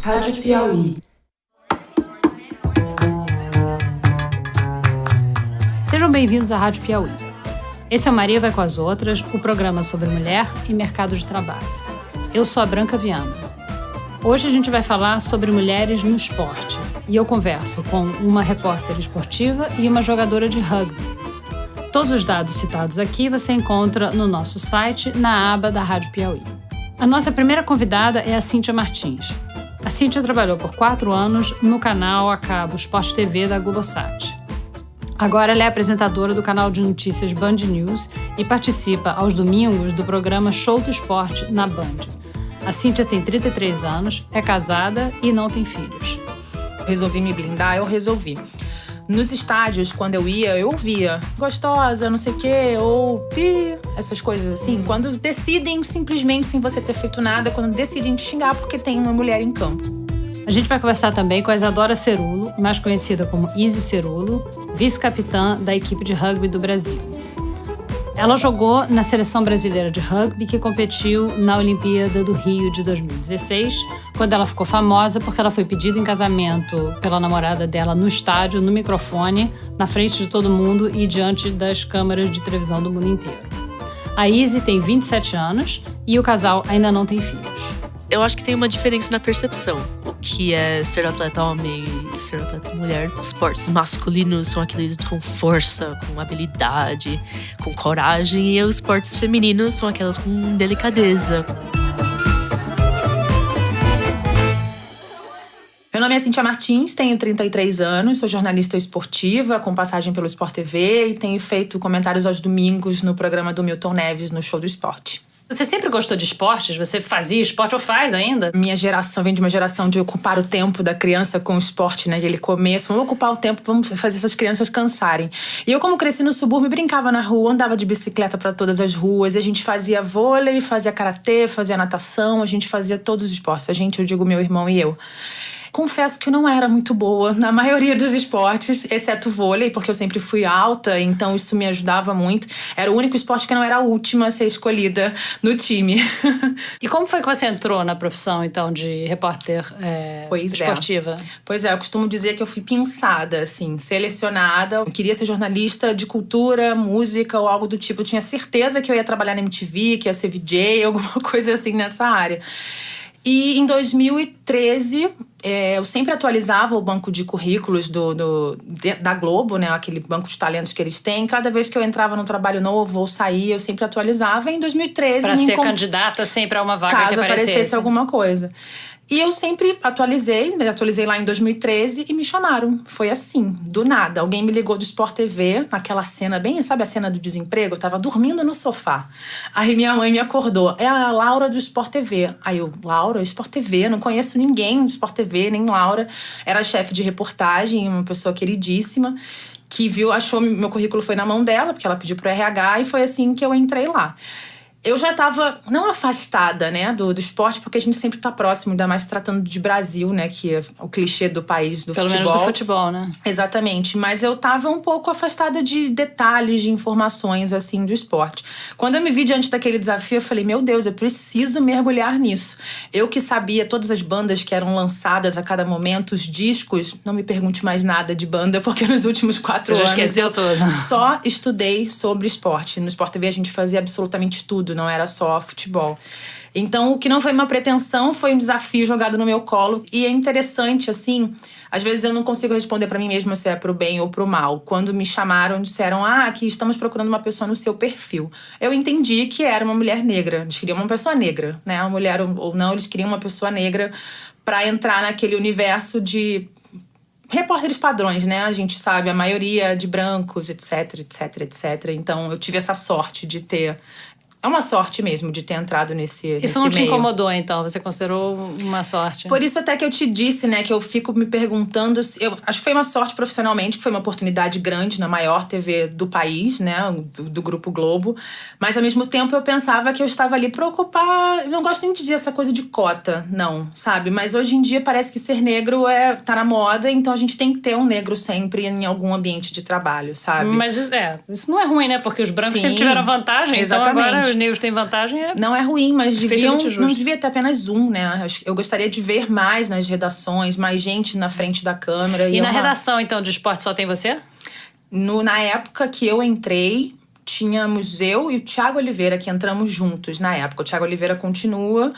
Rádio Piauí. Sejam bem-vindos à Rádio Piauí. Esse é o Maria Vai com as Outras, o programa sobre mulher e mercado de trabalho. Eu sou a Branca Viana. Hoje a gente vai falar sobre mulheres no esporte e eu converso com uma repórter esportiva e uma jogadora de rugby. Todos os dados citados aqui você encontra no nosso site, na aba da Rádio Piauí. A nossa primeira convidada é a Cíntia Martins. A Cíntia trabalhou por 4 anos no canal a cabo Sport TV da Globosat. Agora ela é apresentadora do canal de notícias Band News e participa aos domingos do programa Show do Esporte na Band. A Cíntia tem 33 anos, é casada e não tem filhos. Resolvi me blindar, eu resolvi. Nos estádios, quando eu ia, eu ouvia gostosa, não sei o quê, ou pi, essas coisas assim. Quando decidem simplesmente, sem você ter feito nada, quando decidem te xingar porque tem uma mulher em campo. A gente vai conversar também com a Isadora Cerulo, mais conhecida como Izzy Cerulo, vice-capitã da equipe de rugby do Brasil. Ela jogou na seleção brasileira de rugby que competiu na Olimpíada do Rio de 2016, quando ela ficou famosa porque ela foi pedida em casamento pela namorada dela no estádio, no microfone, na frente de todo mundo e diante das câmeras de televisão do mundo inteiro. A Izzy tem 27 anos e o casal ainda não tem filhos. Eu acho que tem uma diferença na percepção. O que é ser atleta homem e ser atleta mulher. Os esportes masculinos são aqueles com força, com habilidade, com coragem. E os esportes femininos são aquelas com delicadeza. Meu nome é Cíntia Martins, tenho 33 anos, sou jornalista esportiva, com passagem pelo Sport TV e tenho feito comentários aos domingos no programa do Milton Neves, no Show do Esporte. Você sempre gostou de esportes? Você fazia esporte ou faz ainda? Minha geração vem de uma geração de ocupar o tempo da criança com o esporte, né? Aquele começo, vamos ocupar o tempo, vamos fazer essas crianças cansarem. E eu, como cresci no subúrbio, brincava na rua, andava de bicicleta para todas as ruas. E a gente fazia vôlei, fazia karatê, fazia natação, a gente fazia todos os esportes. A gente, eu digo meu irmão e eu. Confesso que eu não era muito boa na maioria dos esportes, exceto o vôlei, porque eu sempre fui alta, então isso me ajudava muito. Era o único esporte que eu não era a última a ser escolhida no time. E como foi que você entrou na profissão, então, de repórter esportiva? Pois é, eu costumo dizer que eu fui pensada, assim, selecionada. Eu queria ser jornalista de cultura, música ou algo do tipo. Eu tinha certeza que eu ia trabalhar na MTV, que ia ser VJ, alguma coisa assim nessa área. E em 2013, eu sempre atualizava o banco de currículos da Globo, né? Aquele banco de talentos que eles têm. Cada vez que eu entrava num trabalho novo ou saía, eu sempre atualizava. E em 2013... Para ser candidata sempre a uma vaga que aparecesse. Caso aparecesse alguma coisa. E eu sempre atualizei lá em 2013 e me chamaram. Foi assim, do nada. Alguém me ligou do Sport TV, naquela cena bem, sabe a cena do desemprego? Eu tava dormindo no sofá. Aí minha mãe me acordou. É a Laura do Sport TV. Aí eu, Laura, Sport TV? Não conheço ninguém do Sport TV, nem Laura. Era chefe de reportagem, uma pessoa queridíssima, que viu, achou, meu currículo foi na mão dela, porque ela pediu pro RH, e foi assim que eu entrei lá. Eu já estava, não afastada, né, do esporte, porque a gente sempre está próximo, ainda mais tratando de Brasil, né, que é o clichê do país do futebol. Pelo menos do futebol, né? Exatamente, mas eu estava um pouco afastada de detalhes, de informações, assim, do esporte. Quando eu me vi diante daquele desafio, eu falei, meu Deus, eu preciso mergulhar nisso. Eu que sabia todas as bandas que eram lançadas a cada momento, os discos, não me pergunte mais nada de banda, porque nos últimos 4 anos... Você já esqueceu tudo. Só estudei sobre esporte. No Sport TV a gente fazia absolutamente tudo, não era só futebol. Então, o que não foi uma pretensão foi um desafio jogado no meu colo. E é interessante, assim, às vezes eu não consigo responder pra mim mesma se é pro bem ou pro mal. Quando me chamaram, disseram, aqui estamos procurando uma pessoa no seu perfil. Eu entendi que era uma mulher negra. Eles queriam uma pessoa negra, né? Uma mulher ou não, eles queriam uma pessoa negra pra entrar naquele universo de repórteres padrões, né? A gente sabe, a maioria de brancos, etc, etc, etc. Então, eu tive essa sorte de ter... É uma sorte mesmo de ter entrado nesse Isso não te meio. incomodou, então? Você considerou uma sorte? Por isso até que eu te disse, né, que eu fico me perguntando... Eu acho que foi uma sorte profissionalmente, que foi uma oportunidade grande na maior TV do país, né, do Grupo Globo. Mas, ao mesmo tempo, eu pensava que eu estava ali pra ocupar... Eu não gosto nem de dizer essa coisa de cota, não, sabe? Mas hoje em dia parece que ser negro tá na moda, então a gente tem que ter um negro sempre em algum ambiente de trabalho, sabe? Mas isso não é ruim, né? Porque os brancos sempre tiveram vantagem, exatamente. Então agora os negros têm vantagem Não é ruim, mas perfeitamente não justo. devia ter apenas um, né? Eu gostaria de ver mais nas redações, mais gente na frente da câmera. E na redação, então, de esporte só tem você? Na época que eu entrei, tínhamos eu e o Thiago Oliveira, que entramos juntos na época. O Thiago Oliveira continua.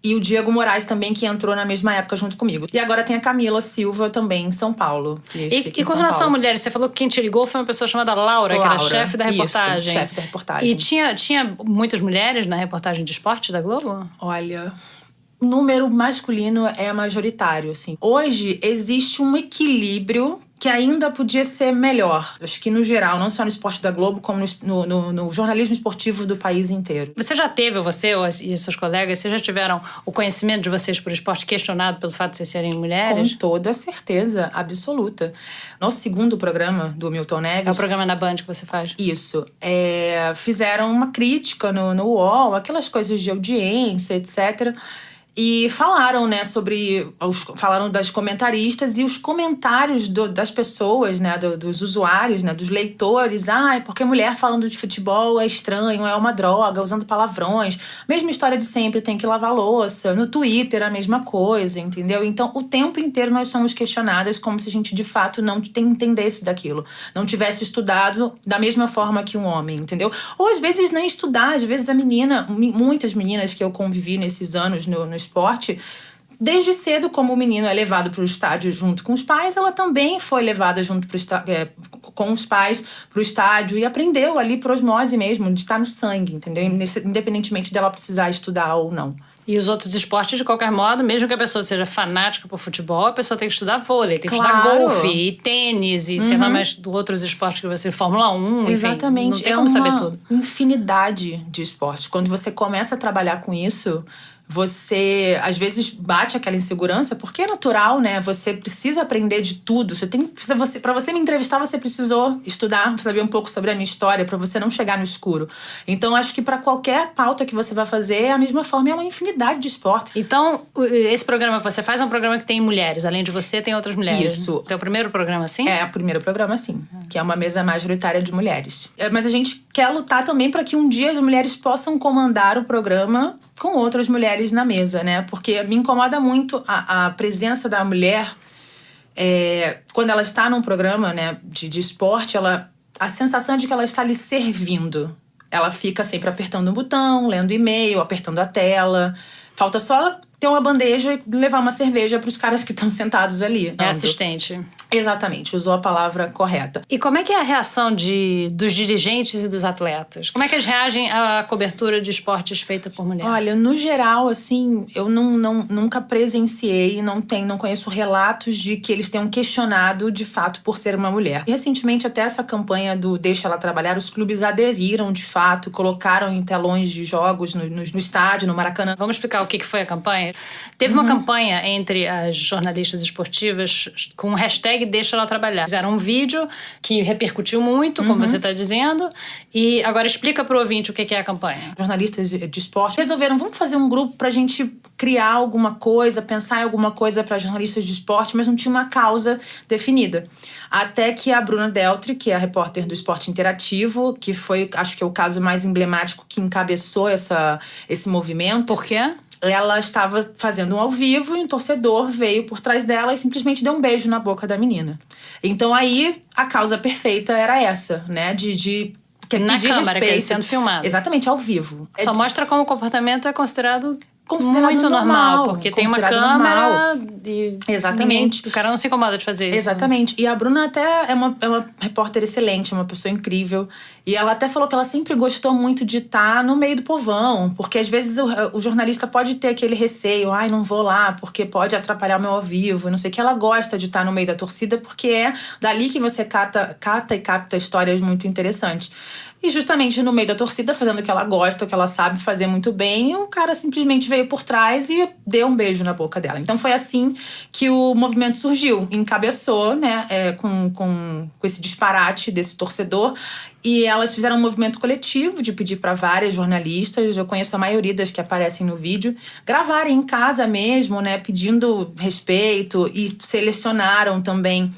E o Diego Moraes também, que entrou na mesma época junto comigo. E agora tem a Camila Silva também, em São Paulo. E com relação a mulheres, você falou que quem te ligou foi uma pessoa chamada Laura, que era chefe da reportagem. Isso, chefe da reportagem. E tinha muitas mulheres na reportagem de esporte da Globo? Olha, o número masculino é majoritário, assim. Hoje existe um equilíbrio que ainda podia ser melhor. Acho que no geral, não só no esporte da Globo, como no jornalismo esportivo do país inteiro. Você já teve, e seus colegas, vocês já tiveram o conhecimento de vocês por esporte questionado pelo fato de vocês serem mulheres? Com toda certeza, absoluta. Nosso segundo programa, do Milton Neves... É o programa na Band que você faz? Isso. Fizeram uma crítica no UOL, aquelas coisas de audiência, etc., e falaram, né, falaram das comentaristas e os comentários das pessoas, né, dos usuários, né, dos leitores. Porque mulher falando de futebol é estranho, é uma droga, usando palavrões. Mesma história de sempre, tem que lavar louça. No Twitter, a mesma coisa, entendeu? Então, o tempo inteiro nós somos questionadas como se a gente, de fato, não entendesse daquilo. Não tivesse estudado da mesma forma que um homem, entendeu? Ou, às vezes, nem estudar. Às vezes, muitas meninas que eu convivi nesses anos no esporte, desde cedo, como o menino é levado para o estádio junto com os pais, ela também foi levada junto com os pais para o estádio e aprendeu ali por osmose mesmo, de estar no sangue, entendeu? Independentemente dela precisar estudar ou não. E os outros esportes, de qualquer modo, mesmo que a pessoa seja fanática por futebol, a pessoa tem que estudar vôlei, tem que estudar golfe e tênis e sei lá mais do outros esportes que você... Fórmula 1, Exatamente. Enfim, não tem como saber tudo. Infinidade de esportes. Quando você começa a trabalhar com isso... Você, às vezes, bate aquela insegurança, porque é natural, né? Você precisa aprender de tudo. Para você me entrevistar, você precisou estudar, saber um pouco sobre a minha história, para você não chegar no escuro. Então, acho que para qualquer pauta que você vai fazer, é a mesma forma, é uma infinidade de esportes. Então, esse programa que você faz é um programa que tem mulheres. Além de você, tem outras mulheres. Isso. É o primeiro programa, assim? É, o primeiro programa, sim. Que é uma mesa majoritária de mulheres. Mas a gente quer lutar também para que um dia as mulheres possam comandar o programa com outras mulheres na mesa, né? Porque me incomoda muito a presença da mulher quando ela está num programa, né, de esporte, a sensação de que ela está ali servindo. Ela fica sempre apertando um botão, lendo e-mail, apertando a tela. Falta só ter uma bandeja e levar uma cerveja para os caras que estão sentados ali. É assistente. Exatamente, usou a palavra correta. E como é que é a reação dos dirigentes e dos atletas? Como é que eles reagem à cobertura de esportes feita por mulher? Olha, no geral, assim, eu nunca presenciei, não conheço relatos de que eles tenham questionado de fato por ser uma mulher. E, recentemente, até essa campanha do Deixa Ela Trabalhar, os clubes aderiram de fato, colocaram em telões de jogos no estádio, no Maracanã. Vamos explicar o que foi a campanha? Teve uma campanha entre as jornalistas esportivas com o hashtag Deixa Ela Trabalhar. Fizeram um vídeo que repercutiu muito, como você está dizendo. E agora explica para o ouvinte o que é a campanha. Jornalistas de esporte resolveram, vamos fazer um grupo para a gente criar alguma coisa, pensar em alguma coisa para jornalistas de esporte, mas não tinha uma causa definida. Até que a Bruna Deltri, que é a repórter do Esporte Interativo, que foi, acho que é o caso mais emblemático que encabeçou esse movimento. Por quê? Ela estava fazendo um ao vivo e um torcedor veio por trás dela e simplesmente deu um beijo na boca da menina. Então aí a causa perfeita era essa, né? De na pedir câmera, respeito. que é sendo filmado. Exatamente, ao vivo. Só mostra como o comportamento é considerado considerado muito normal, porque tem uma câmera e exatamente. O cara não se incomoda de fazer isso. Exatamente. E a Bruna até é uma repórter excelente, é uma pessoa incrível. E ela até falou que ela sempre gostou muito de estar no meio do povão, porque às vezes o jornalista pode ter aquele receio, ai, não vou lá, porque pode atrapalhar o meu ao vivo, não sei o que. Ela gosta de estar no meio da torcida, porque é dali que você cata e capta histórias muito interessantes. E justamente no meio da torcida, fazendo o que ela gosta, o que ela sabe fazer muito bem, o cara simplesmente veio por trás e deu um beijo na boca dela. Então foi assim que o movimento surgiu, encabeçou, né, com esse disparate desse torcedor. E elas fizeram um movimento coletivo de pedir para várias jornalistas, eu conheço a maioria das que aparecem no vídeo, gravarem em casa mesmo, né, pedindo respeito, e selecionaram também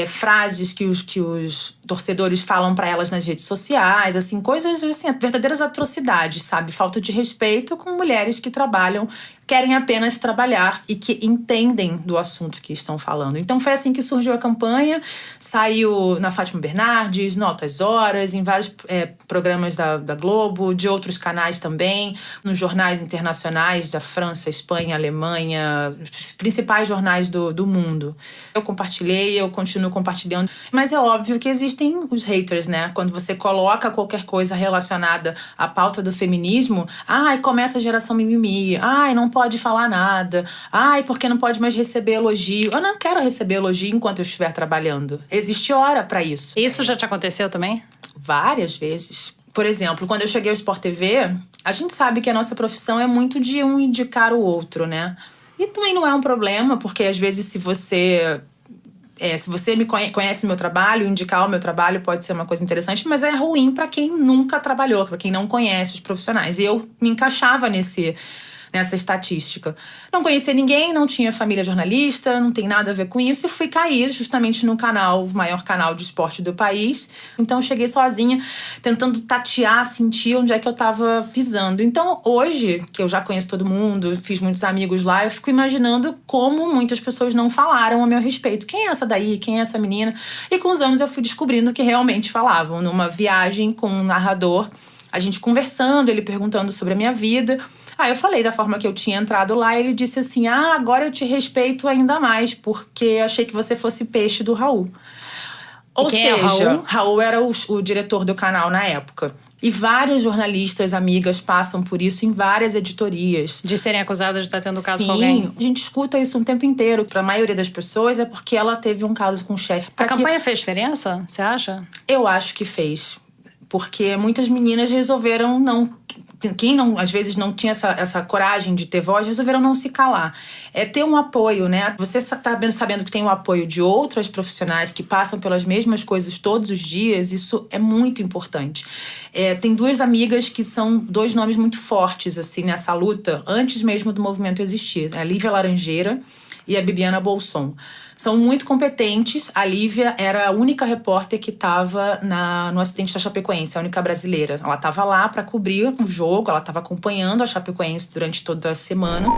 frases que os torcedores falam pra elas nas redes sociais, assim, coisas assim, verdadeiras atrocidades, sabe? Falta de respeito com mulheres que trabalham, querem apenas trabalhar e que entendem do assunto que estão falando. Então foi assim que surgiu a campanha, saiu na Fátima Bernardes, no Altas Horas, em vários programas da Globo, de outros canais também, nos jornais internacionais da França, Espanha, Alemanha, os principais jornais do mundo. Eu compartilhei, eu continuo compartilhando, mas é óbvio que existem os haters, né? Quando você coloca qualquer coisa relacionada à pauta do feminismo, começa a geração mimimi, não pode falar nada, porque não pode mais receber elogio. Eu não quero receber elogio enquanto eu estiver trabalhando. Existe hora pra isso. Isso já te aconteceu também? Várias vezes. Por exemplo, quando eu cheguei ao Sport TV, a gente sabe que a nossa profissão é muito de um indicar o outro, né? E também não é um problema, porque às vezes se você me conhece o meu trabalho, indicar o meu trabalho pode ser uma coisa interessante, mas é ruim pra quem nunca trabalhou, pra quem não conhece os profissionais. E eu me encaixava nessa estatística. Não conhecia ninguém, não tinha família jornalista, não tem nada a ver com isso. E fui cair justamente no canal, o maior canal de esporte do país. Então, cheguei sozinha, tentando tatear, sentir onde é que eu tava pisando. Então, hoje, que eu já conheço todo mundo, fiz muitos amigos lá, eu fico imaginando como muitas pessoas não falaram a meu respeito. Quem é essa daí? Quem é essa menina? E com os anos eu fui descobrindo que realmente falavam. Numa viagem com um narrador, a gente conversando, ele perguntando sobre a minha vida. Eu falei da forma que eu tinha entrado lá, ele disse assim, agora eu te respeito ainda mais, porque achei que você fosse peixe do Raul. Ou seja, Raul era o diretor do canal na época. E várias jornalistas, amigas, passam por isso em várias editorias. De serem acusadas de estar tendo caso com alguém? Sim, a gente escuta isso o tempo inteiro. Para a maioria das pessoas é porque ela teve um caso com o chefe. A campanha fez diferença, você acha? Eu acho que fez. Porque muitas meninas resolveram não... Quem não, às vezes não tinha essa coragem de ter voz, resolveram não se calar. É ter um apoio, né? Você tá sabendo que tem o apoio de outras profissionais que passam pelas mesmas coisas todos os dias, isso é muito importante. Tem duas amigas que são dois nomes muito fortes, assim, nessa luta, antes mesmo do movimento existir. A Lívia Laranjeira e a Bibiana Bolson. São muito competentes. A Lívia era a única repórter que estava no acidente da Chapecoense, a única brasileira. Ela estava lá para cobrir o jogo, ela estava acompanhando a Chapecoense durante toda a semana.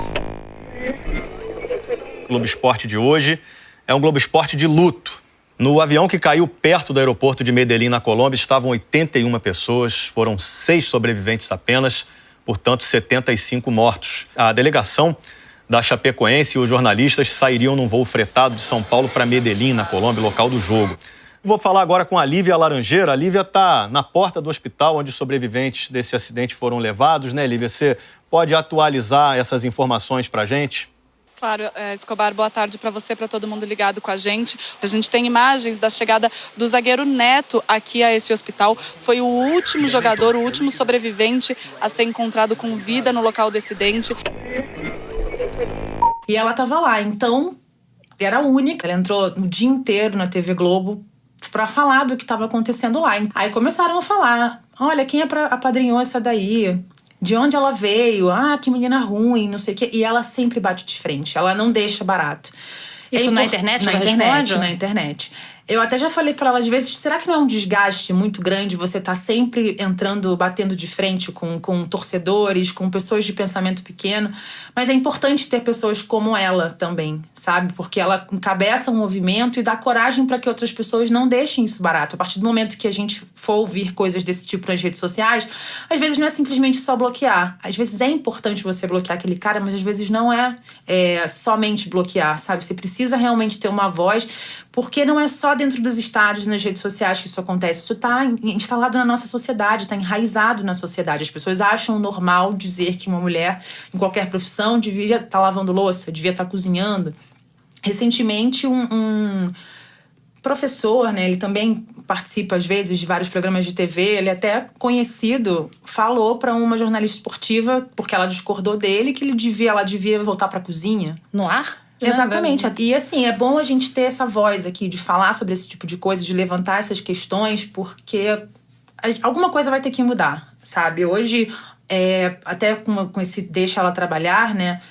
O Globo Esporte de hoje é um Globo Esporte de luto. No avião que caiu perto do aeroporto de Medellín, na Colômbia, estavam 81 pessoas, foram 6 sobreviventes apenas, portanto 75 mortos. A delegação da Chapecoense e os jornalistas sairiam num voo fretado de São Paulo para Medellín, na Colômbia, local do jogo. Vou falar agora com a Lívia Laranjeira. A Lívia está na porta do hospital onde os sobreviventes desse acidente foram levados, né, Lívia? Você pode atualizar essas informações para a gente? Claro, Escobar, boa tarde para você, para todo mundo ligado com a gente. A gente tem imagens da chegada do zagueiro Neto aqui a esse hospital. Foi o último jogador, o último sobrevivente a ser encontrado com vida no local do acidente. E ela estava lá, então era a única. Ela entrou o dia inteiro na TV Globo para falar do que estava acontecendo lá. Aí começaram a falar, olha, quem apadrinhou essa daí? De onde ela veio? Que menina ruim, não sei o quê. E ela sempre bate de frente, ela não deixa barato. Isso na internet? Na internet. Eu até já falei pra ela às vezes, será que não é um desgaste muito grande você tá sempre entrando, batendo de frente com torcedores, com pessoas de pensamento pequeno? Mas é importante ter pessoas como ela também, sabe? Porque ela encabeça um movimento e dá coragem para que outras pessoas não deixem isso barato. A partir do momento que a gente for ouvir coisas desse tipo nas redes sociais, às vezes não é simplesmente só bloquear. Às vezes é importante você bloquear aquele cara, mas às vezes não é somente bloquear, sabe? Você precisa realmente ter uma voz, porque não é só dentro dos estádios, nas redes sociais que isso acontece. Isso está instalado na nossa sociedade, está enraizado na sociedade. As pessoas acham normal dizer que uma mulher, em qualquer profissão, devia estar lavando louça, devia estar cozinhando. Recentemente, um professor, né, ele também participa, às vezes, de vários programas de TV, ele é até conhecido, falou para uma jornalista esportiva, porque ela discordou dele, que ela devia voltar para a cozinha. No ar? Exatamente. E assim, é bom a gente ter essa voz aqui de falar sobre esse tipo de coisa, de levantar essas questões, porque alguma coisa vai ter que mudar, sabe? Hoje, até com esse deixa ela trabalhar, né?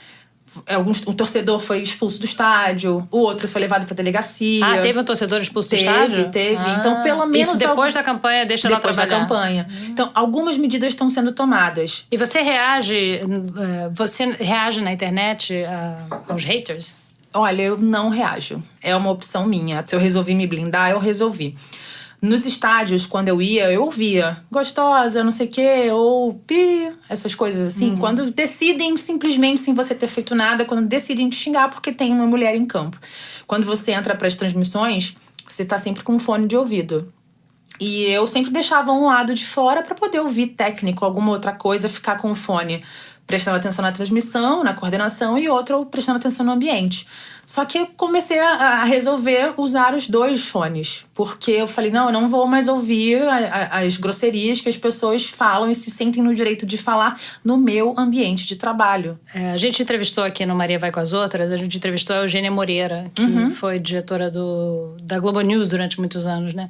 O torcedor foi expulso do estádio, o outro foi levado pra delegacia. Teve um torcedor expulso do estádio? Teve. Então, pelo menos... Isso depois da campanha, deixa ela trabalhar. Depois da campanha. Então, algumas medidas estão sendo tomadas. E você reage na internet aos haters? Olha, eu não reajo. É uma opção minha. Se eu resolvi me blindar, eu resolvi. Nos estádios, quando eu ia, eu ouvia gostosa, não sei o quê, ou pi, essas coisas assim. Quando decidem, simplesmente, sem você ter feito nada, quando decidem te xingar porque tem uma mulher em campo. Quando você entra para as transmissões, você tá sempre com um fone de ouvido. E eu sempre deixava um lado de fora para poder ouvir técnico, alguma outra coisa, ficar com o fone prestando atenção na transmissão, na coordenação, e outro prestando atenção no ambiente. Só que eu comecei a resolver usar os 2 fones. Porque eu falei, não, eu não vou mais ouvir as grosserias que as pessoas falam e se sentem no direito de falar no meu ambiente de trabalho. A gente entrevistou aqui no Maria Vai com as Outras, a gente entrevistou a Eugênia Moreira, que foi diretora da Globo News durante muitos anos, né?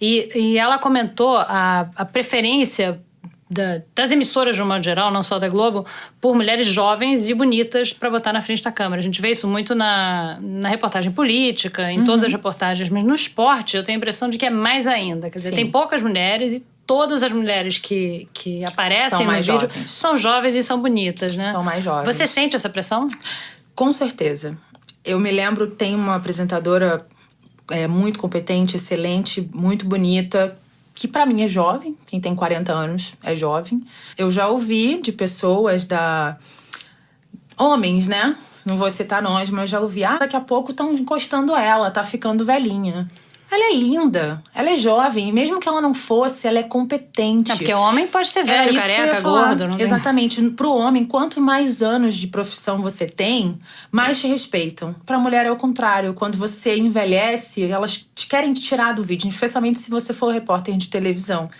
E ela comentou a preferência das emissoras, de um modo geral, não só da Globo, por mulheres jovens e bonitas para botar na frente da câmera. A gente vê isso muito na reportagem política, em todas as reportagens, mas no esporte eu tenho a impressão de que é mais ainda. Quer dizer, tem poucas mulheres e todas as mulheres que aparecem no vídeo são jovens e são bonitas, né? São mais jovens. Você sente essa pressão? Com certeza. Eu me lembro, tem uma apresentadora muito competente, excelente, muito bonita, que pra mim é jovem, quem tem 40 anos é jovem. Eu já ouvi de pessoas homens, né? Não vou citar nomes, mas já ouvi, daqui a pouco estão encostando ela, tá ficando velhinha. Ela é linda, ela é jovem, e mesmo que ela não fosse, ela é competente. Porque o homem pode ser velho, careca, gordo. Não Exatamente. Pro homem, quanto mais anos de profissão você tem, mais te respeitam. Pra mulher é o contrário. Quando você envelhece, elas querem te tirar do vídeo, especialmente se você for repórter de televisão.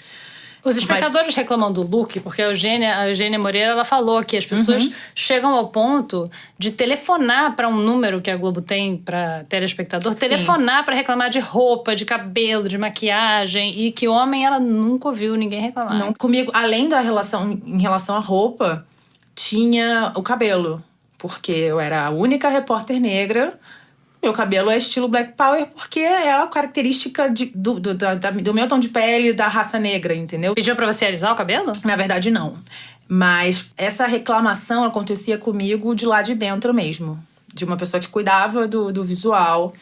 Os espectadores reclamam do look, porque a Eugênia Moreira, ela falou que as pessoas chegam ao ponto de telefonar para um número que a Globo tem para telespectador, telefonar para reclamar de roupa, de cabelo, de maquiagem, e que homem ela nunca ouviu ninguém reclamar. Não, comigo, além da relação em relação à roupa, tinha o cabelo, porque eu era a única repórter negra. Meu cabelo é estilo Black Power porque é a característica do meu tom de pele, da raça negra, entendeu? Pediu pra você alisar o cabelo? Na verdade, não. Mas essa reclamação acontecia comigo de lá de dentro mesmo. De uma pessoa que cuidava do visual.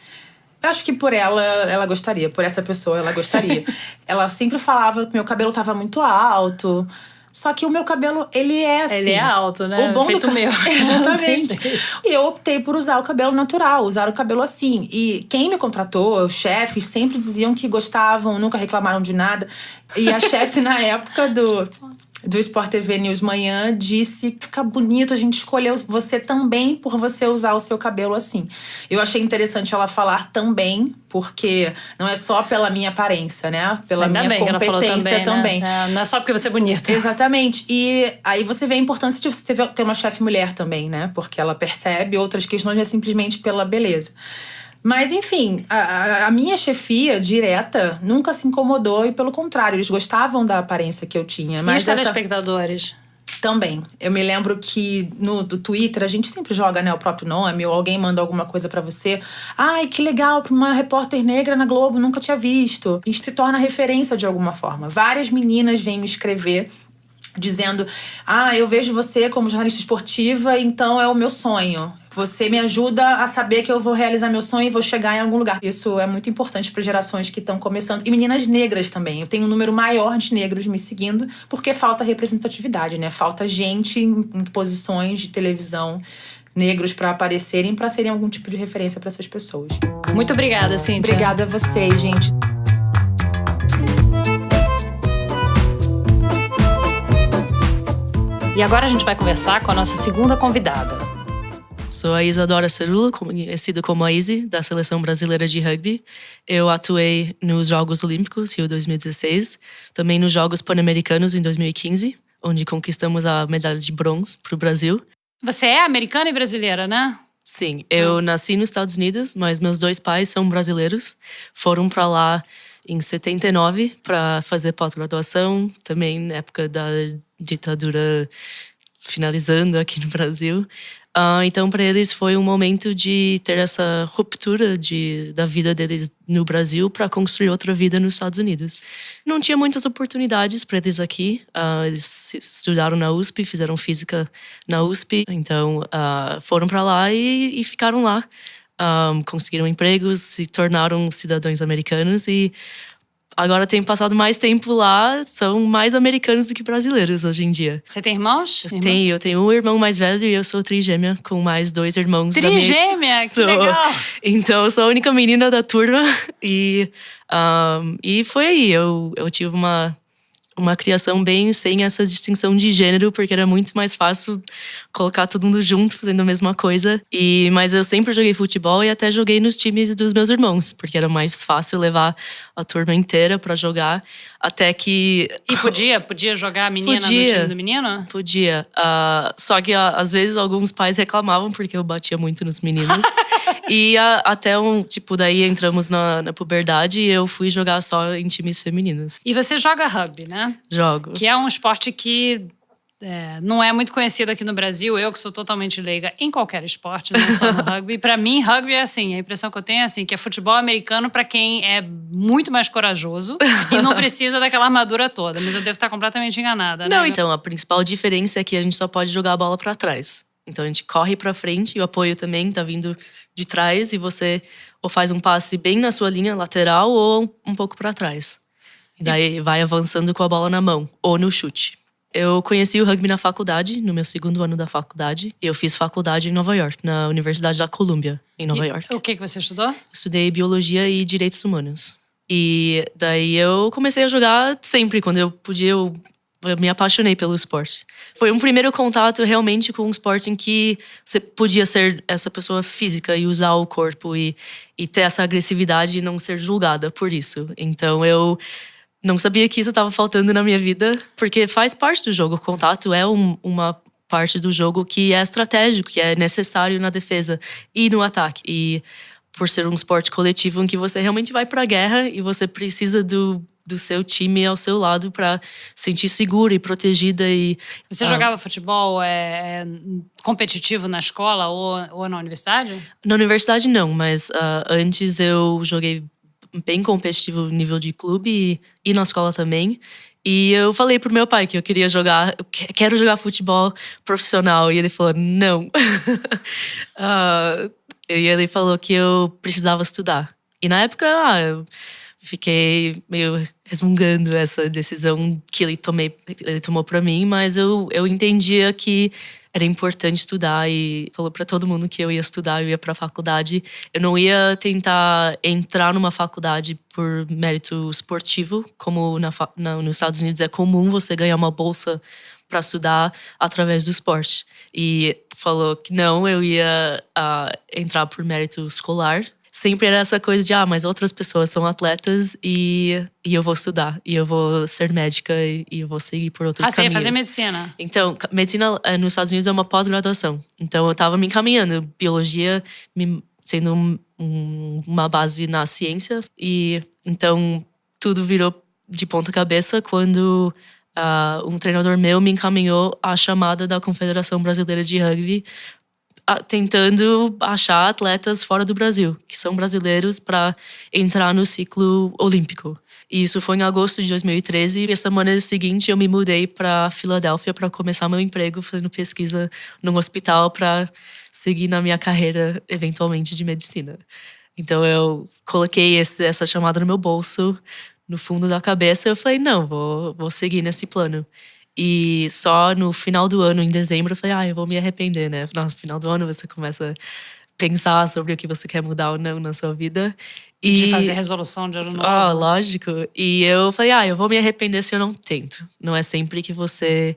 Eu acho que por ela gostaria. Por essa pessoa, ela gostaria. Ela sempre falava que meu cabelo tava muito alto. Só que o meu cabelo, ele é assim. Ele é alto, né? O bom feito do meu. Exatamente. E eu optei por usar o cabelo natural, usar o cabelo assim. E quem me contratou, os chefes, sempre diziam que gostavam, nunca reclamaram de nada. E a chefe, na época do Sport TV News Manhã, disse que fica bonito, a gente escolheu você também por você usar o seu cabelo assim. Eu achei interessante ela falar também, porque não é só pela minha aparência, né? Pela Ainda minha bem competência também. Né? Não é só porque você é bonita. Exatamente. E aí você vê a importância de você ter uma chefe mulher também, né? Porque ela percebe outras questões, não é simplesmente pela beleza. Mas, enfim, a minha chefia direta nunca se incomodou e, pelo contrário, eles gostavam da aparência que eu tinha. Mas e os telespectadores? Também. Eu me lembro que no Twitter a gente sempre joga, né, o próprio nome, ou alguém manda alguma coisa pra você. Ai, que legal, pra uma repórter negra na Globo, nunca tinha visto. A gente se torna referência de alguma forma. Várias meninas vêm me escrever dizendo: eu vejo você como jornalista esportiva, então é o meu sonho. Você me ajuda a saber que eu vou realizar meu sonho e vou chegar em algum lugar. Isso é muito importante para gerações que estão começando. E meninas negras também. Eu tenho um número maior de negros me seguindo porque falta representatividade, né? Falta gente em posições de televisão, negros, para aparecerem, para serem algum tipo de referência para essas pessoas. Muito obrigada, Cíntia. Obrigada a vocês, gente. E agora a gente vai conversar com a nossa segunda convidada. Sou a Isadora Cerula, conhecida como a Izzy, da Seleção Brasileira de Rugby. Eu atuei nos Jogos Olímpicos, Rio 2016, também nos Jogos Pan-Americanos em 2015, onde conquistamos a medalha de bronze para o Brasil. Você é americana e brasileira, né? Sim, eu nasci nos Estados Unidos, mas meus dois pais são brasileiros. Foram para lá em 79 para fazer pós-graduação, também na época da ditadura finalizando aqui no Brasil. Então, para eles foi um momento de ter essa ruptura da vida deles no Brasil para construir outra vida nos Estados Unidos. Não tinha muitas oportunidades para eles aqui. Eles estudaram na USP, fizeram física na USP. Então, foram para lá e ficaram lá. Conseguiram empregos, se tornaram cidadãos americanos e agora tem passado mais tempo lá, são mais americanos do que brasileiros hoje em dia. Você tem irmãos? Eu tenho um irmão mais velho e eu sou trigêmea com mais 2 irmãos. Trigêmea? Que legal! Então eu sou a única menina da turma e foi aí, eu tive uma criação bem sem essa distinção de gênero, porque era muito mais fácil colocar todo mundo junto, fazendo a mesma coisa. Mas eu sempre joguei futebol e até joguei nos times dos meus irmãos, porque era mais fácil levar a turma inteira pra jogar, até que... E podia jogar a menina no time do menino? Podia. Só que às vezes alguns pais reclamavam, porque eu batia muito nos meninos. E até daí entramos na puberdade e eu fui jogar só em times femininos. E você joga rugby, né? Jogo. Que é um esporte que não é muito conhecido aqui no Brasil. Eu, que sou totalmente leiga em qualquer esporte, não só no rugby. Pra mim, rugby é assim, a impressão que eu tenho é assim, que é futebol americano pra quem é muito mais corajoso e não precisa daquela armadura toda. Mas eu devo estar completamente enganada, né? Não, então, a principal diferença é que a gente só pode jogar a bola pra trás. Então a gente corre pra frente e o apoio também tá vindo de trás e você ou faz um passe bem na sua linha lateral ou um pouco pra trás. E daí vai avançando com a bola na mão ou no chute. Eu conheci o rugby na faculdade, no meu 2º ano da faculdade. E eu fiz faculdade em Nova York, na Universidade da Columbia, em Nova York. O que você estudou? Estudei Biologia e Direitos Humanos. E daí eu comecei a jogar sempre, quando eu podia, eu me apaixonei pelo esporte. Foi um primeiro contato realmente com um esporte em que você podia ser essa pessoa física e usar o corpo e ter essa agressividade e não ser julgada por isso. Então eu não sabia que isso estava faltando na minha vida, porque faz parte do jogo. O contato é uma parte do jogo que é estratégico, que é necessário na defesa e no ataque. E por ser um esporte coletivo em que você realmente vai para a guerra e você precisa do seu time ao seu lado para sentir segura e protegida. Você jogava futebol competitivo na escola ou na universidade? Na universidade não, mas antes eu joguei bem competitivo no nível de clube e na escola também. E eu falei pro meu pai que eu queria jogar, quero jogar futebol profissional. E ele falou, não. E ele falou que eu precisava estudar. E na época, eu fiquei meio resmungando essa decisão que ele tomou pra mim, mas eu entendia que era importante estudar e falou pra todo mundo que eu ia estudar, eu ia pra faculdade. Eu não ia tentar entrar numa faculdade por mérito esportivo, como nos Estados Unidos é comum você ganhar uma bolsa para estudar através do esporte. E falou que não, eu ia entrar por mérito escolar. Sempre era essa coisa de, mas outras pessoas são atletas e eu vou estudar. E eu vou ser médica e eu vou seguir por outros caminhos. Você ia fazer medicina? Então, medicina nos Estados Unidos é uma pós-graduação. Então, eu tava me encaminhando. Biologia sendo uma base na ciência. E então, tudo virou de ponta cabeça quando um treinador meu me encaminhou à chamada da Confederação Brasileira de Rugby, tentando achar atletas fora do Brasil, que são brasileiros, para entrar no ciclo olímpico. E isso foi em agosto de 2013. E a semana seguinte eu me mudei para Filadélfia para começar meu emprego fazendo pesquisa num hospital para seguir na minha carreira, eventualmente, de medicina. Então eu coloquei essa chamada no meu bolso, no fundo da cabeça. Eu falei, não, vou seguir nesse plano. E só no final do ano, em dezembro, eu falei, eu vou me arrepender, né? No final do ano você começa a pensar sobre o que você quer mudar ou não na sua vida. De fazer resolução de ano novo. Lógico. E eu falei, eu vou me arrepender se eu não tento. Não é sempre que você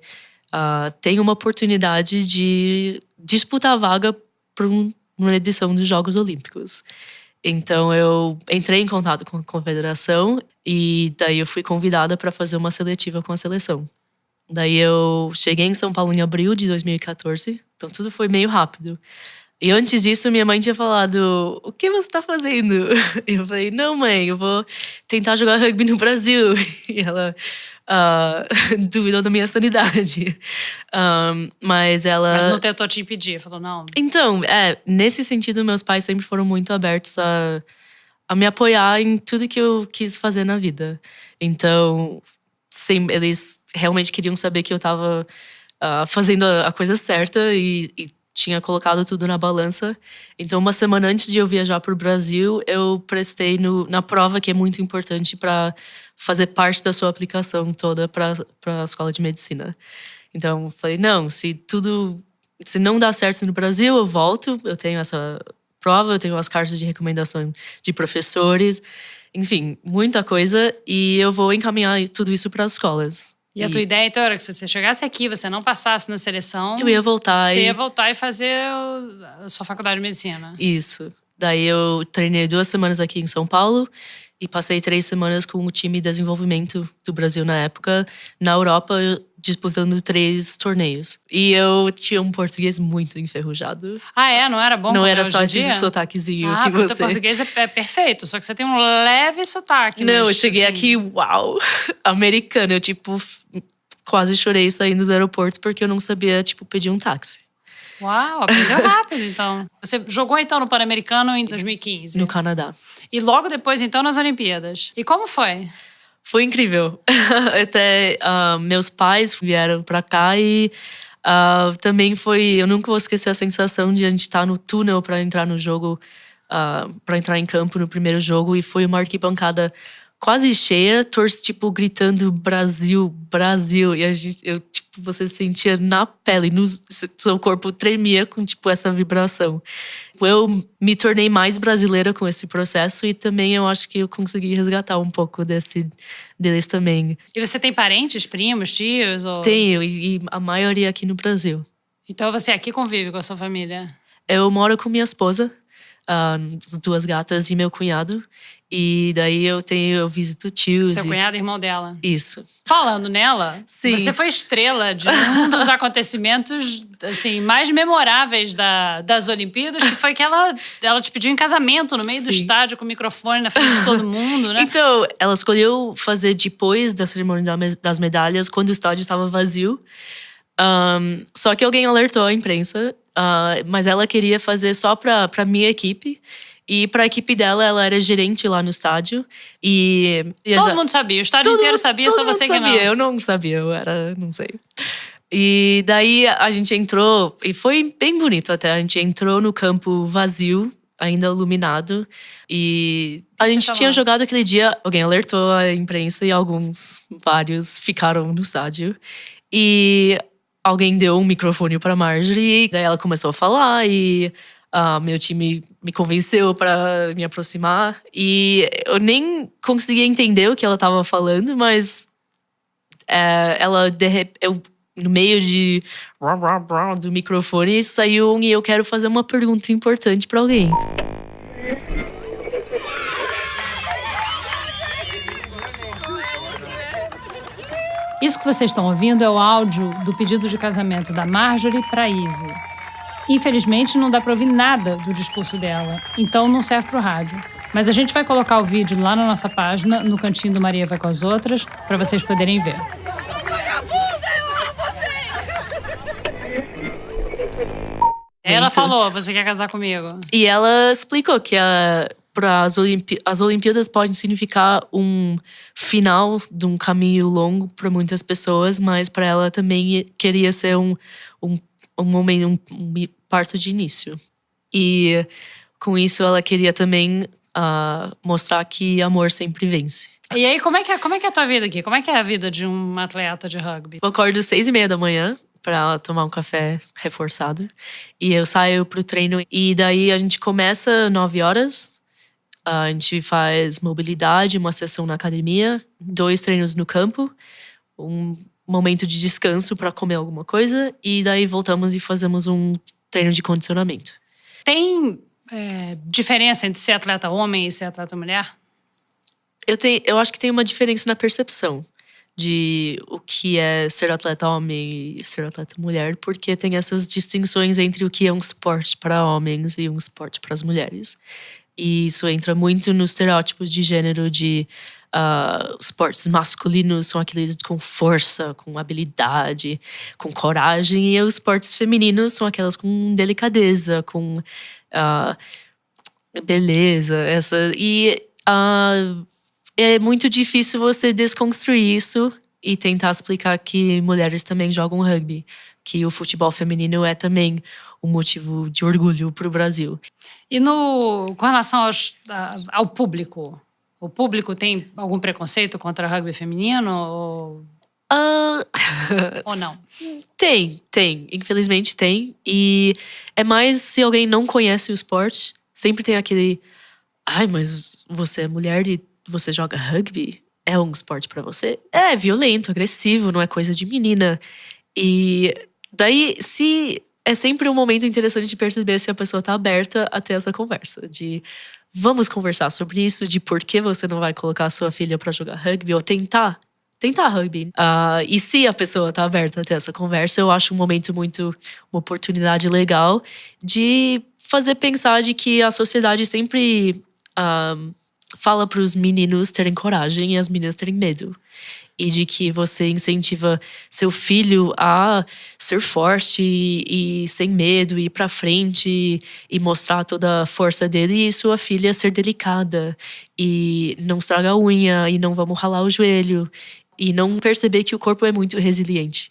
tem uma oportunidade de disputar a vaga para uma edição dos Jogos Olímpicos. Então eu entrei em contato com a confederação e daí eu fui convidada para fazer uma seletiva com a seleção. Daí eu cheguei em São Paulo em abril de 2014, então tudo foi meio rápido. E antes disso, minha mãe tinha falado, o que você tá fazendo? E eu falei, não, mãe, eu vou tentar jogar rugby no Brasil. E ela duvidou da minha sanidade. Mas ela... Mas não tentou te impedir, falou, não. Então, nesse sentido, meus pais sempre foram muito abertos a me apoiar em tudo que eu quis fazer na vida. Então, eles realmente queriam saber que eu tava fazendo a coisa certa e tinha colocado tudo na balança. Então, uma semana antes de eu viajar para o Brasil, eu prestei na prova, que é muito importante para fazer parte da sua aplicação toda para a escola de medicina. Então, falei, não, se não dá certo no Brasil, eu volto, eu tenho essa prova, eu tenho as cartas de recomendação de professores, enfim, muita coisa, e eu vou encaminhar tudo isso para as escolas. E a tua ideia, então, era que se você chegasse aqui, você não passasse na seleção... Eu ia voltar. Você ia voltar e fazer a sua faculdade de medicina. Isso. Daí eu treinei 2 semanas aqui em São Paulo e passei 3 semanas com o time de desenvolvimento do Brasil na época, na Europa, disputando 3 torneios. E eu tinha um português muito enferrujado. Não era bom? Não era só esse sotaquezinho que você... O português é perfeito, só que você tem um leve sotaque. Não, eu cheguei aqui, uau, americano. Eu, quase chorei saindo do aeroporto porque eu não sabia, pedir um táxi. Uau, aprendeu rápido, então. Você jogou, então, no Pan-Americano em 2015? No Canadá. E logo depois, então, nas Olimpíadas. E como foi? Foi incrível. Até meus pais vieram pra cá e também foi... Eu nunca vou esquecer a sensação de a gente estar no túnel pra entrar no jogo, pra entrar em campo no primeiro jogo. E foi uma arquibancada quase cheia, gritando Brasil, Brasil. E você sentia na pele, seu corpo tremia com, essa vibração. Eu me tornei mais brasileira com esse processo e também eu acho que eu consegui resgatar um pouco deles também. E você tem parentes, primos, tios? Ou... Tenho, e a maioria aqui no Brasil. Então você aqui convive com a sua família? Eu moro com minha esposa, as 2 gatas e meu cunhado. E daí eu visito tios. Seu cunhado é irmão dela. Isso. Falando nela, sim, você foi estrela de um dos acontecimentos assim, mais memoráveis das Olimpíadas, que foi que ela te pediu em casamento no meio do estádio com o microfone na frente de todo mundo, né? Então, ela escolheu fazer depois da cerimônia das medalhas, quando o estádio estava vazio. Só que alguém alertou a imprensa, mas ela queria fazer só pra minha equipe. E pra equipe dela, ela era gerente lá no estádio. E todo mundo sabia, o estádio inteiro sabia, só você que não. Eu não sabia, não sei. E daí a gente entrou, e foi bem bonito até. A gente entrou no campo vazio, ainda iluminado. E a gente tinha jogado aquele dia, alguém alertou a imprensa e vários ficaram no estádio. E alguém deu um microfone pra Marjorie, daí ela começou a falar e... meu time me convenceu para me aproximar e eu nem conseguia entender o que ela estava falando, mas no meio do microfone saiu e eu quero fazer uma pergunta importante para alguém. Isso que vocês estão ouvindo é o áudio do pedido de casamento da Marjorie para Izzy. Infelizmente, não dá para ouvir nada do discurso dela, então não serve para o rádio. Mas a gente vai colocar o vídeo lá na nossa página, no cantinho do Maria Vai com as Outras, para vocês poderem ver. Ela falou, você quer casar comigo? E ela explicou que as Olimpíadas podem significar um final de um caminho longo para muitas pessoas, mas para ela também queria ser um momento, um parto de início. E com isso ela queria também mostrar que amor sempre vence. E aí, como é que é a tua vida aqui? Como é que é a vida de um atleta de rugby? Eu acordo 6:30 da manhã para tomar um café reforçado. E eu saio pro treino. E daí a gente começa 9 horas. A gente faz mobilidade, uma sessão na academia, 2 treinos no campo, um momento de descanso para comer alguma coisa. E daí voltamos e fazemos um treino de condicionamento. Tem diferença entre ser atleta homem e ser atleta mulher? Eu acho que tem uma diferença na percepção. de o que é ser atleta homem e ser atleta mulher, porque tem essas distinções entre o que é um esporte para homens e um esporte para as mulheres. E isso entra muito nos estereótipos de gênero de esportes masculinos são aqueles com força, com habilidade, com coragem, e os esportes femininos são aquelas com delicadeza, com beleza. É muito difícil você desconstruir isso e tentar explicar que mulheres também jogam rugby, que o futebol feminino é também um motivo de orgulho para o Brasil. E com relação ao público? O público tem algum preconceito contra rugby feminino? Ou não? Tem. Infelizmente tem. E é mais se alguém não conhece o esporte. Sempre tem aquele... Ai, mas você é mulher e você joga rugby? É um esporte pra você? É violento, agressivo, não é coisa de menina. E daí, é sempre um momento interessante de perceber se a pessoa tá aberta a ter essa conversa. De vamos conversar sobre isso, de por que você não vai colocar a sua filha pra jogar rugby ou tentar rugby. E se a pessoa tá aberta a ter essa conversa, eu acho um momento uma oportunidade legal de fazer pensar de que a sociedade sempre fala para os meninos terem coragem e as meninas terem medo. E de que você incentiva seu filho a ser forte e sem medo, ir pra frente e mostrar toda a força dele, e sua filha ser delicada e não estraga a unha e não vamos ralar o joelho e não perceber que o corpo é muito resiliente.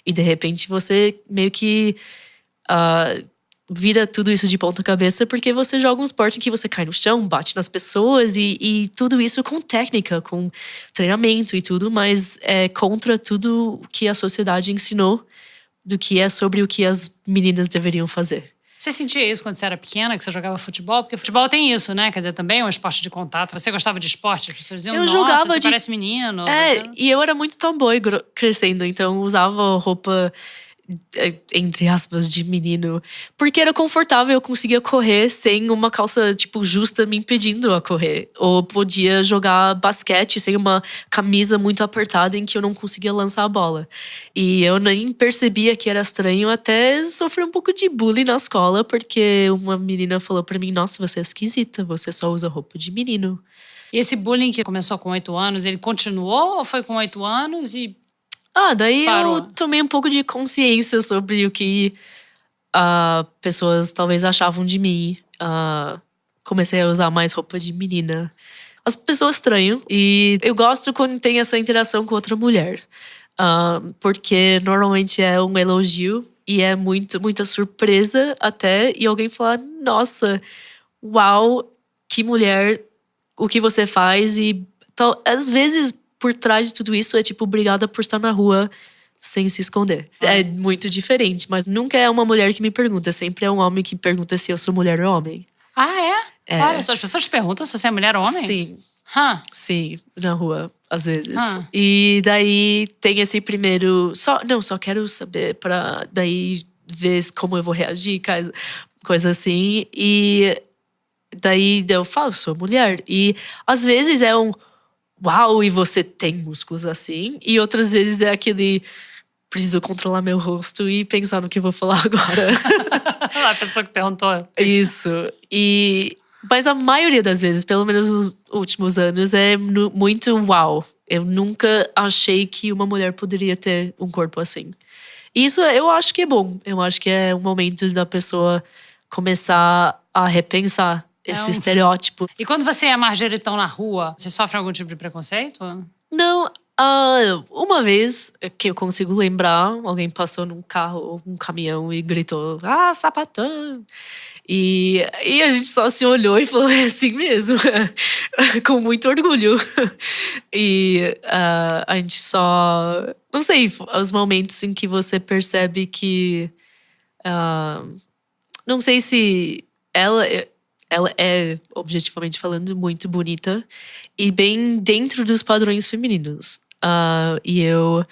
E de repente você meio que vira tudo isso de ponta cabeça porque você joga um esporte em que você cai no chão, bate nas pessoas e tudo isso com técnica, com treinamento e tudo, mas é contra tudo que a sociedade ensinou do que é sobre o que as meninas deveriam fazer. Você sentia isso quando você era pequena, que você jogava futebol? Porque futebol tem isso, né? Quer dizer, também é um esporte de contato. Você gostava de esporte? As pessoas diziam, nossa, você parece menino. E eu era muito tomboy crescendo, então usava roupa... entre aspas, de menino, porque era confortável, eu conseguia correr sem uma calça, tipo, justa me impedindo a correr. Ou podia jogar basquete sem uma camisa muito apertada em que eu não conseguia lançar a bola. E eu nem percebia que era estranho até sofrer um pouco de bullying na escola, porque uma menina falou pra mim, nossa, você é esquisita, você só usa roupa de menino. E esse bullying que começou com 8 anos, ele continuou ou foi com 8 anos e... daí parou? Eu tomei um pouco de consciência sobre o que pessoas talvez achavam de mim. Comecei a usar mais roupa de menina. As pessoas estranham. E eu gosto quando tem essa interação com outra mulher. Porque normalmente é um elogio e é muita surpresa até. E alguém falar, nossa, uau, que mulher, o que você faz. E às vezes... por trás de tudo isso é tipo, obrigada por estar na rua sem se esconder. É muito diferente, mas nunca é uma mulher que me pergunta, sempre é um homem que pergunta se eu sou mulher ou homem. Olha só, as pessoas perguntam se você é mulher ou homem? Sim. Sim, na rua, às vezes. E daí tem esse primeiro... Só quero saber pra daí ver como eu vou reagir, coisa assim. E daí eu falo, sou mulher. E às vezes é um... uau, e você tem músculos assim. E outras vezes é aquele... preciso controlar meu rosto e pensar no que eu vou falar agora. A pessoa que perguntou. Isso. Mas a maioria das vezes, pelo menos nos últimos anos, é muito uau. Eu nunca achei que uma mulher poderia ter um corpo assim. E isso eu acho que é bom. Eu acho que é um momento da pessoa começar a repensar esse estereótipo. E quando você é margeritão na rua, você sofre algum tipo de preconceito? Não. Uma vez que eu consigo lembrar, alguém passou num carro, um caminhão e gritou, sapatão. E a gente só se olhou e falou, é assim mesmo. Com muito orgulho. E a gente só... não sei, os momentos em que você percebe que... não sei se ela é, objetivamente falando, muito bonita e bem dentro dos padrões femininos. E eu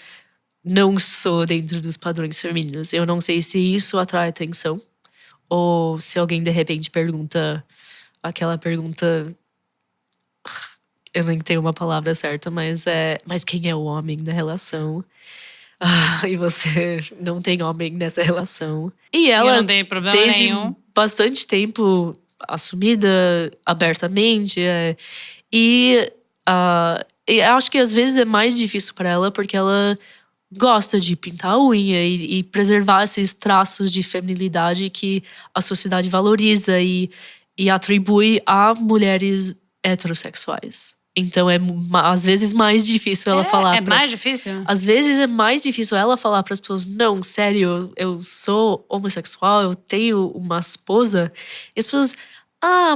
não sou dentro dos padrões femininos. Eu não sei se isso atrai atenção ou se alguém de repente pergunta aquela pergunta eu nem tenho uma palavra certa, mas quem é o homem na relação? E você não tem homem nessa relação. E ela, não tem problema desde nenhum. bastante tempo, assumida abertamente. E acho que às vezes é mais difícil para ela porque ela gosta de pintar a unha e preservar esses traços de feminilidade que a sociedade valoriza e atribui a mulheres heterossexuais. Então é às vezes mais difícil ela falar. Mais difícil? Às vezes é mais difícil ela falar para as pessoas: não, sério, eu sou homossexual, eu tenho uma esposa. E as pessoas: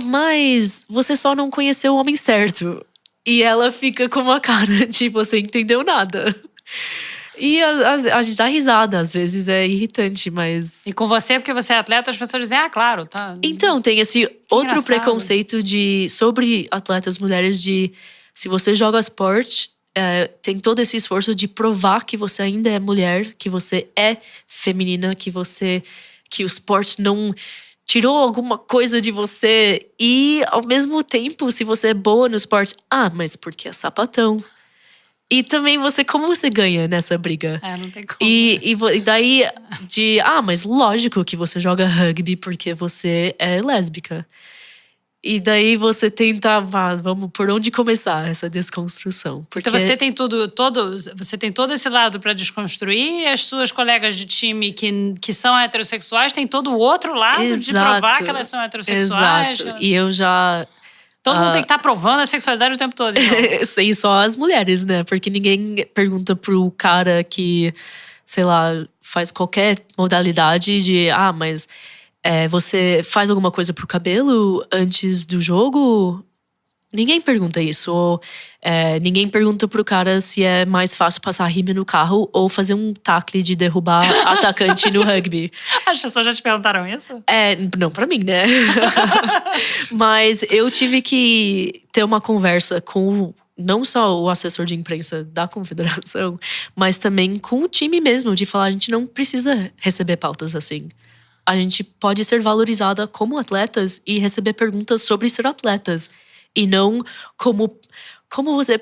mas você só não conheceu o homem certo. E ela fica com uma cara de você entendeu nada. E a gente dá risada, às vezes é irritante, mas... E com você, porque você é atleta, as pessoas dizem, claro, tá. Então, tem esse outro engraçado. preconceito sobre atletas mulheres de... Se você joga esporte, tem todo esse esforço de provar que você ainda é mulher, que você é feminina, que o esporte não tirou alguma coisa de você. E, ao mesmo tempo, se você é boa no esporte, mas porque é sapatão. E também como você ganha nessa briga? Não tem como. E daí mas lógico que você joga rugby porque você é lésbica. E daí você tenta, vamos, por onde começar essa desconstrução? Porque... Então você tem você tem todo esse lado para desconstruir e as suas colegas de time que são heterossexuais têm todo o outro lado de provar que elas são heterossexuais. Exato. E eu já... Todo mundo tem que estar provando a sexualidade o tempo todo. Então. E só as mulheres, né? Porque ninguém pergunta pro cara que, sei lá, faz qualquer modalidade de... mas você faz alguma coisa pro cabelo antes do jogo? Ninguém pergunta isso. Ou ninguém pergunta pro cara se é mais fácil passar rímel no carro ou fazer um tackle de derrubar atacante no rugby. As pessoas já te perguntaram isso? Não pra mim, né? Mas eu tive que ter uma conversa com não só o assessor de imprensa da confederação, mas também com o time mesmo, de falar, a gente não precisa receber pautas assim. A gente pode ser valorizada como atletas e receber perguntas sobre ser atletas. E não como você...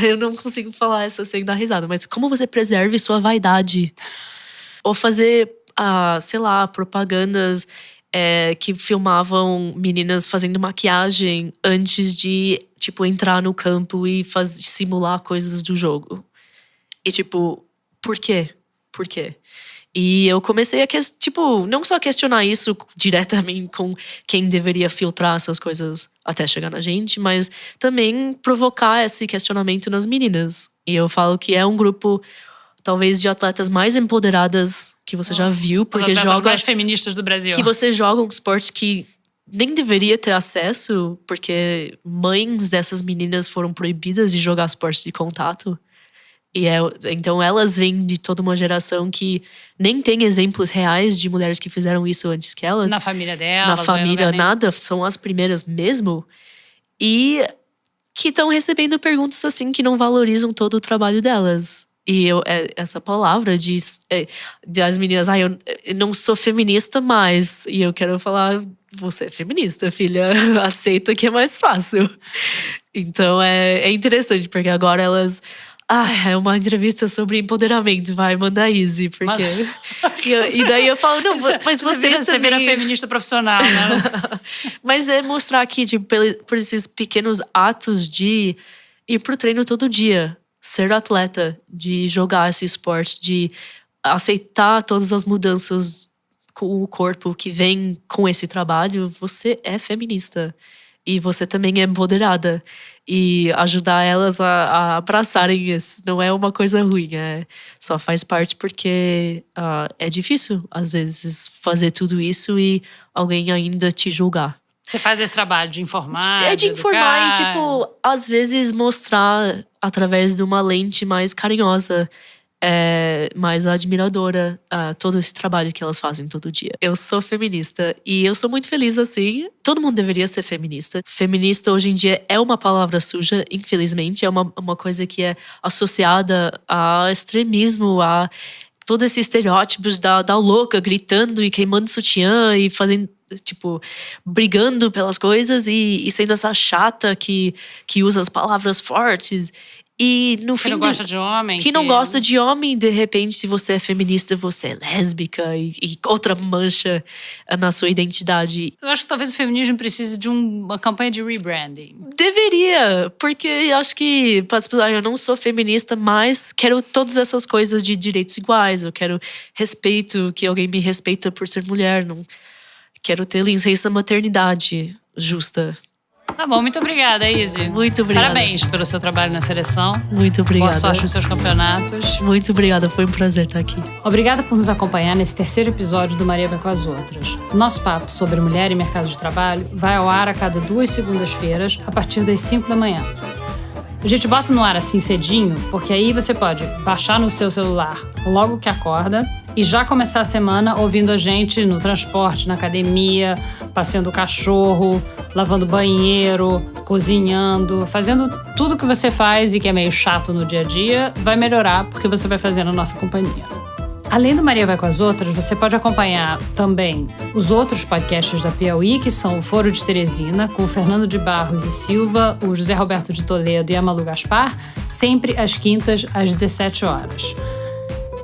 Eu não consigo falar essa sem dar risada, mas como você preserve sua vaidade. Ou fazer, sei lá, propagandas que filmavam meninas fazendo maquiagem antes de, entrar no campo e simular coisas do jogo. E, por quê? Por quê? E eu comecei a, não só questionar isso diretamente com quem deveria filtrar essas coisas até chegar na gente, mas também provocar esse questionamento nas meninas. E eu falo que é um grupo, talvez, de atletas mais empoderadas que você já viu, porque joga... mais feministas do Brasil. Que você joga um esporte que nem deveria ter acesso, porque mães dessas meninas foram proibidas de jogar esportes de contato. Então elas vêm de toda uma geração que nem tem exemplos reais de mulheres que fizeram isso antes que elas. Na família delas. Na família, nada. São as primeiras mesmo. E que estão recebendo perguntas assim que não valorizam todo o trabalho delas. E essa palavra das meninas, eu não sou feminista mais. E eu quero falar, você é feminista, filha. Aceita que é mais fácil. Então é interessante, porque agora elas... é uma entrevista sobre empoderamento, vai, manda easy, porque... E daí eu falo, não, mas você vira feminista profissional, né? Mas é mostrar que, por esses pequenos atos de ir pro treino todo dia, ser atleta, de jogar esse esporte, de aceitar todas as mudanças com o corpo que vem com esse trabalho, você é feminista. E você também é empoderada. E ajudar elas a abraçarem isso. Não é uma coisa ruim. Só faz parte porque é difícil, às vezes, fazer tudo isso e alguém ainda te julgar. Você faz esse trabalho de informar, de informar e, às vezes, mostrar através de uma lente mais carinhosa, mais admiradora todo esse trabalho que elas fazem todo dia. Eu sou feminista e eu sou muito feliz assim. Todo mundo deveria ser feminista. Feminista hoje em dia é uma palavra suja, infelizmente. É uma coisa que é associada a extremismo, a todos esses estereótipos da louca gritando e queimando sutiã e fazendo tipo, brigando pelas coisas e sendo essa chata que usa as palavras fortes. E no fim. Que não gosta de homem. Que não gosta de homem, de repente, se você é feminista, você é lésbica e outra mancha na sua identidade. Eu acho que talvez o feminismo precise de uma campanha de rebranding. Deveria, porque eu acho que, eu não sou feminista, mas quero todas essas coisas de direitos iguais. Eu quero respeito, que alguém me respeita por ser mulher. Não quero ter licença maternidade justa. Tá bom, muito obrigada, Izzy. Muito obrigada. Parabéns pelo seu trabalho na seleção. Muito obrigada. Boa sorte nos seus campeonatos. Muito obrigada, foi um prazer estar aqui. Obrigada por nos acompanhar nesse terceiro episódio do Maria Vai com as Outras. Nosso papo sobre mulher e mercado de trabalho vai ao ar a cada 2 segundas-feiras, a partir das 5 da manhã. A gente bota no ar assim cedinho, porque aí você pode baixar no seu celular logo que acorda e já começar a semana ouvindo a gente no transporte, na academia, passeando o cachorro, lavando banheiro, cozinhando, fazendo tudo que você faz e que é meio chato no dia a dia, vai melhorar porque você vai fazer na nossa companhia. Além do Maria Vai com as Outras, você pode acompanhar também os outros podcasts da Piauí, que são o Foro de Teresina, com o Fernando de Barros e Silva, o José Roberto de Toledo e a Malu Gaspar, sempre às quintas, às 17 horas.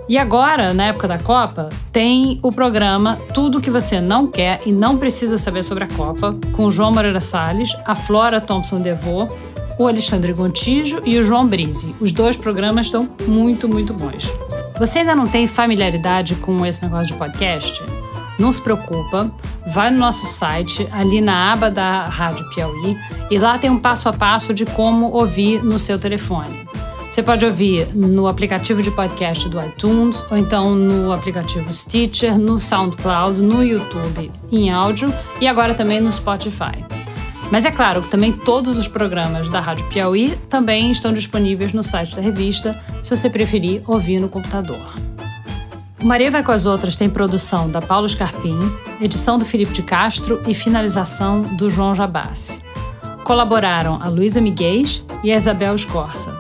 E agora, na época da Copa, tem o programa Tudo o que você não quer e não precisa saber sobre a Copa, com o João Moreira Salles, a Flora Thompson-Devô, o Alexandre Gontijo e o João Brise. Os 2 programas estão muito, muito bons. Você ainda não tem familiaridade com esse negócio de podcast? Não se preocupa, vai no nosso site, ali na aba da Rádio Piauí, e lá tem um passo a passo de como ouvir no seu telefone. Você pode ouvir no aplicativo de podcast do iTunes, ou então no aplicativo Stitcher, no SoundCloud, no YouTube em áudio e agora também no Spotify. Mas é claro que também todos os programas da Rádio Piauí também estão disponíveis no site da revista, se você preferir ouvir no computador. O Maria Vai com as Outras tem produção da Paulo Scarpim, edição do Felipe de Castro e finalização do João Jabassi. Colaboraram a Luísa Miguel e a Isabel Escorça.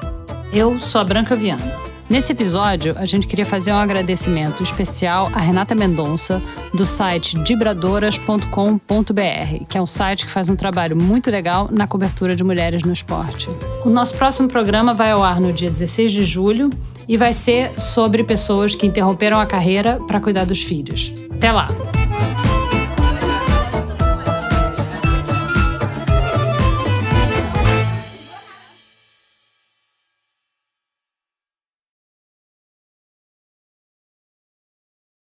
Eu sou a Branca Viana. Nesse episódio, a gente queria fazer um agradecimento especial a Renata Mendonça, do site dibradoras.com.br, que é um site que faz um trabalho muito legal na cobertura de mulheres no esporte. O nosso próximo programa vai ao ar no dia 16 de julho e vai ser sobre pessoas que interromperam a carreira para cuidar dos filhos. Até lá!